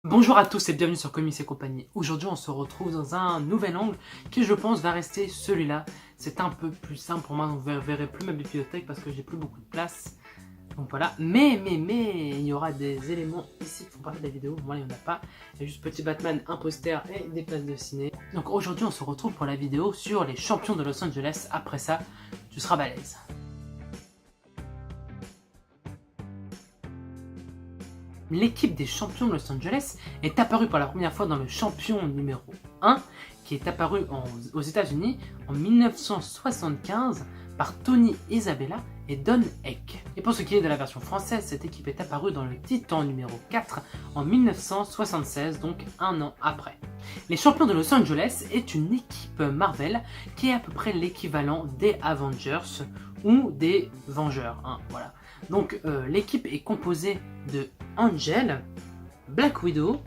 Bonjour à tous et bienvenue sur Comics et compagnie. Aujourd'hui on se retrouve dans un nouvel angle qui je pense va rester celui-là. C'est un peu plus simple pour moi, donc vous ne verrez plus ma bibliothèque parce que j'ai plus beaucoup de place. Donc voilà, mais il y aura des éléments ici qui font partie de la vidéo. Moi il n'y en a pas, il y a juste petit Batman, un poster et des places de ciné. Donc aujourd'hui on se retrouve pour la vidéo sur les champions de Los Angeles. Après ça, tu seras balèze. L'équipe des champions de Los Angeles est apparue pour la première fois dans le champion numéro 1, qui est apparu aux États-Unis en 1975 par Tony Isabella et Don Heck. Et pour ce qui est de la version française, cette équipe est apparue dans le Titan numéro 4 en 1976, donc un an après. Les champions de Los Angeles est une équipe Marvel qui est à peu près l'équivalent des Avengers ou des Vengeurs. Voilà. Donc l'équipe est composée de Angel, Black Widow,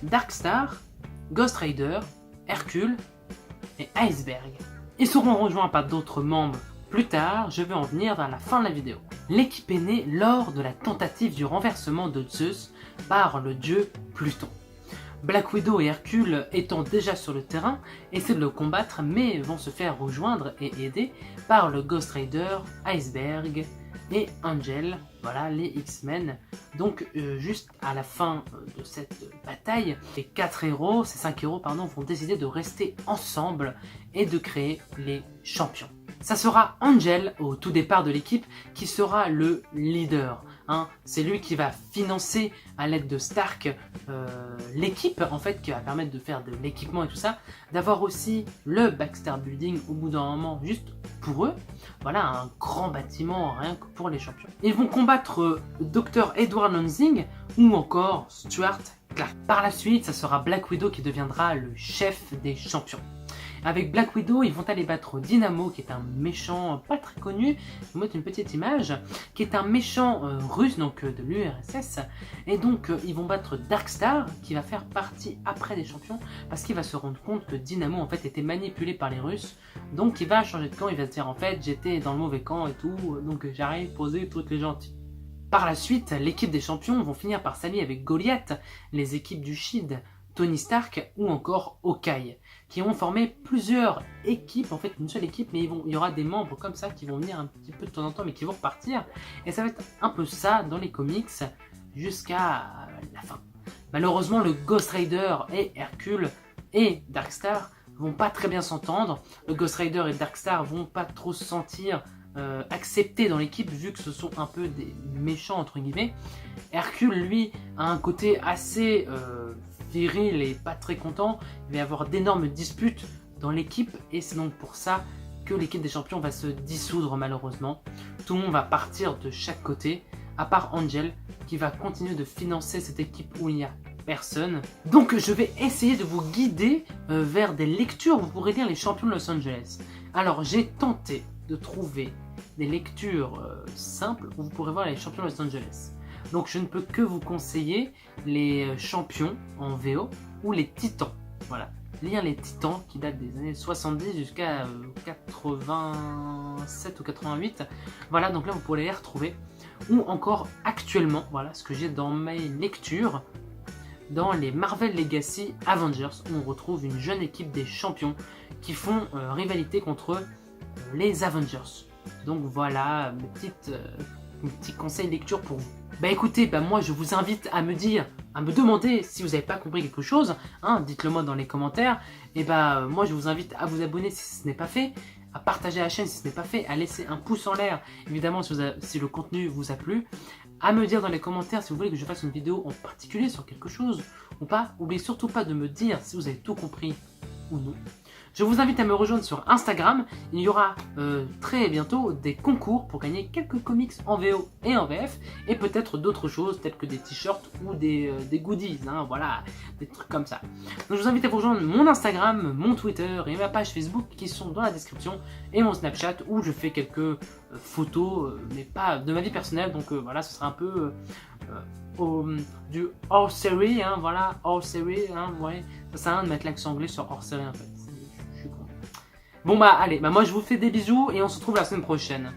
Darkstar, Ghost Rider, Hercule et Iceberg. Ils seront rejoints par d'autres membres plus tard, je vais en venir vers la fin de la vidéo. L'équipe est née lors de la tentative du renversement de Zeus par le dieu Pluton. Black Widow et Hercule étant déjà sur le terrain, essaient de le combattre mais vont se faire rejoindre et aider par le Ghost Rider, Iceberg et Angel, voilà les X-Men. Donc juste à la fin de cette bataille, les 4 héros, ces 5 héros pardon, vont décider de rester ensemble et de créer les champions. Ça sera Angel au tout départ de l'équipe qui sera le leader. C'est lui qui va financer à l'aide de Stark l'équipe en fait, qui va permettre de faire de l'équipement et tout ça, d'avoir aussi le Baxter Building au bout d'un moment juste pour eux. Voilà un grand bâtiment rien que pour les champions. Ils vont combattre Dr Edward Lansing ou encore Stuart Clark. Par la suite, ça sera Black Widow qui deviendra le chef des champions. Avec Black Widow, ils vont aller battre Dynamo, qui est un méchant pas très connu. Je vous montre une petite image, qui est un méchant russe, donc de l'URSS. Et donc, ils vont battre Darkstar, qui va faire partie après des champions, parce qu'il va se rendre compte que Dynamo, en fait, était manipulé par les Russes. Donc, il va changer de camp, il va se dire, en fait, j'étais dans le mauvais camp et tout, donc j'arrive, poser trucs les gentils. Par la suite, l'équipe des champions vont finir par s'allier avec Goliath, les équipes du Shield, Tony Stark ou encore Hawkeye, qui vont former plusieurs équipes, en fait une seule équipe, mais il y aura des membres comme ça qui vont venir un petit peu de temps en temps, mais qui vont repartir, et ça va être un peu ça dans les comics jusqu'à la fin. Malheureusement, le Ghost Rider et Hercule et Darkstar vont pas très bien s'entendre. Le Ghost Rider et Darkstar vont pas trop se sentir acceptés dans l'équipe, vu que ce sont un peu des méchants entre guillemets. Hercule, lui, a un côté assez viril et pas très content. Il va y avoir d'énormes disputes dans l'équipe et c'est donc pour ça que l'équipe des champions va se dissoudre malheureusement. Tout le monde va partir de chaque côté, à part Angel qui va continuer de financer cette équipe où il n'y a personne. Donc je vais essayer de vous guider vers des lectures où vous pourrez lire les champions de Los Angeles. Alors j'ai tenté de trouver des lectures simples où vous pourrez voir les champions de Los Angeles. Donc je ne peux que vous conseiller les champions en VO ou les titans. Voilà, lire les titans qui datent des années 70 jusqu'à 87 ou 88. Voilà, donc là vous pourrez les retrouver. Ou encore actuellement, voilà ce que j'ai dans mes lectures, dans les Marvel Legacy Avengers, où on retrouve une jeune équipe des champions qui font rivalité contre les Avengers. Donc voilà, mes petits conseils lecture pour vous. Bah écoutez, moi je vous invite à me demander si vous n'avez pas compris quelque chose, dites-le moi dans les commentaires, et moi je vous invite à vous abonner si ce n'est pas fait, à partager la chaîne si ce n'est pas fait, à laisser un pouce en l'air, évidemment si le contenu vous a plu, à me dire dans les commentaires si vous voulez que je fasse une vidéo en particulier sur quelque chose ou pas. N'oubliez surtout pas de me dire si vous avez tout compris ou non. Je vous invite à me rejoindre sur Instagram, il y aura très bientôt des concours pour gagner quelques comics en VO et en VF, et peut-être d'autres choses, telles que des t-shirts ou des goodies, voilà, des trucs comme ça. Donc je vous invite à vous rejoindre mon Instagram, mon Twitter et ma page Facebook qui sont dans la description, et mon Snapchat où je fais quelques photos, mais pas de ma vie personnelle, donc voilà, ce sera un peu du hors série, voilà, hors série, ouais, ça sert à rien de mettre l'accent anglais sur hors série en fait. Bon allez, moi je vous fais des bisous et on se retrouve la semaine prochaine.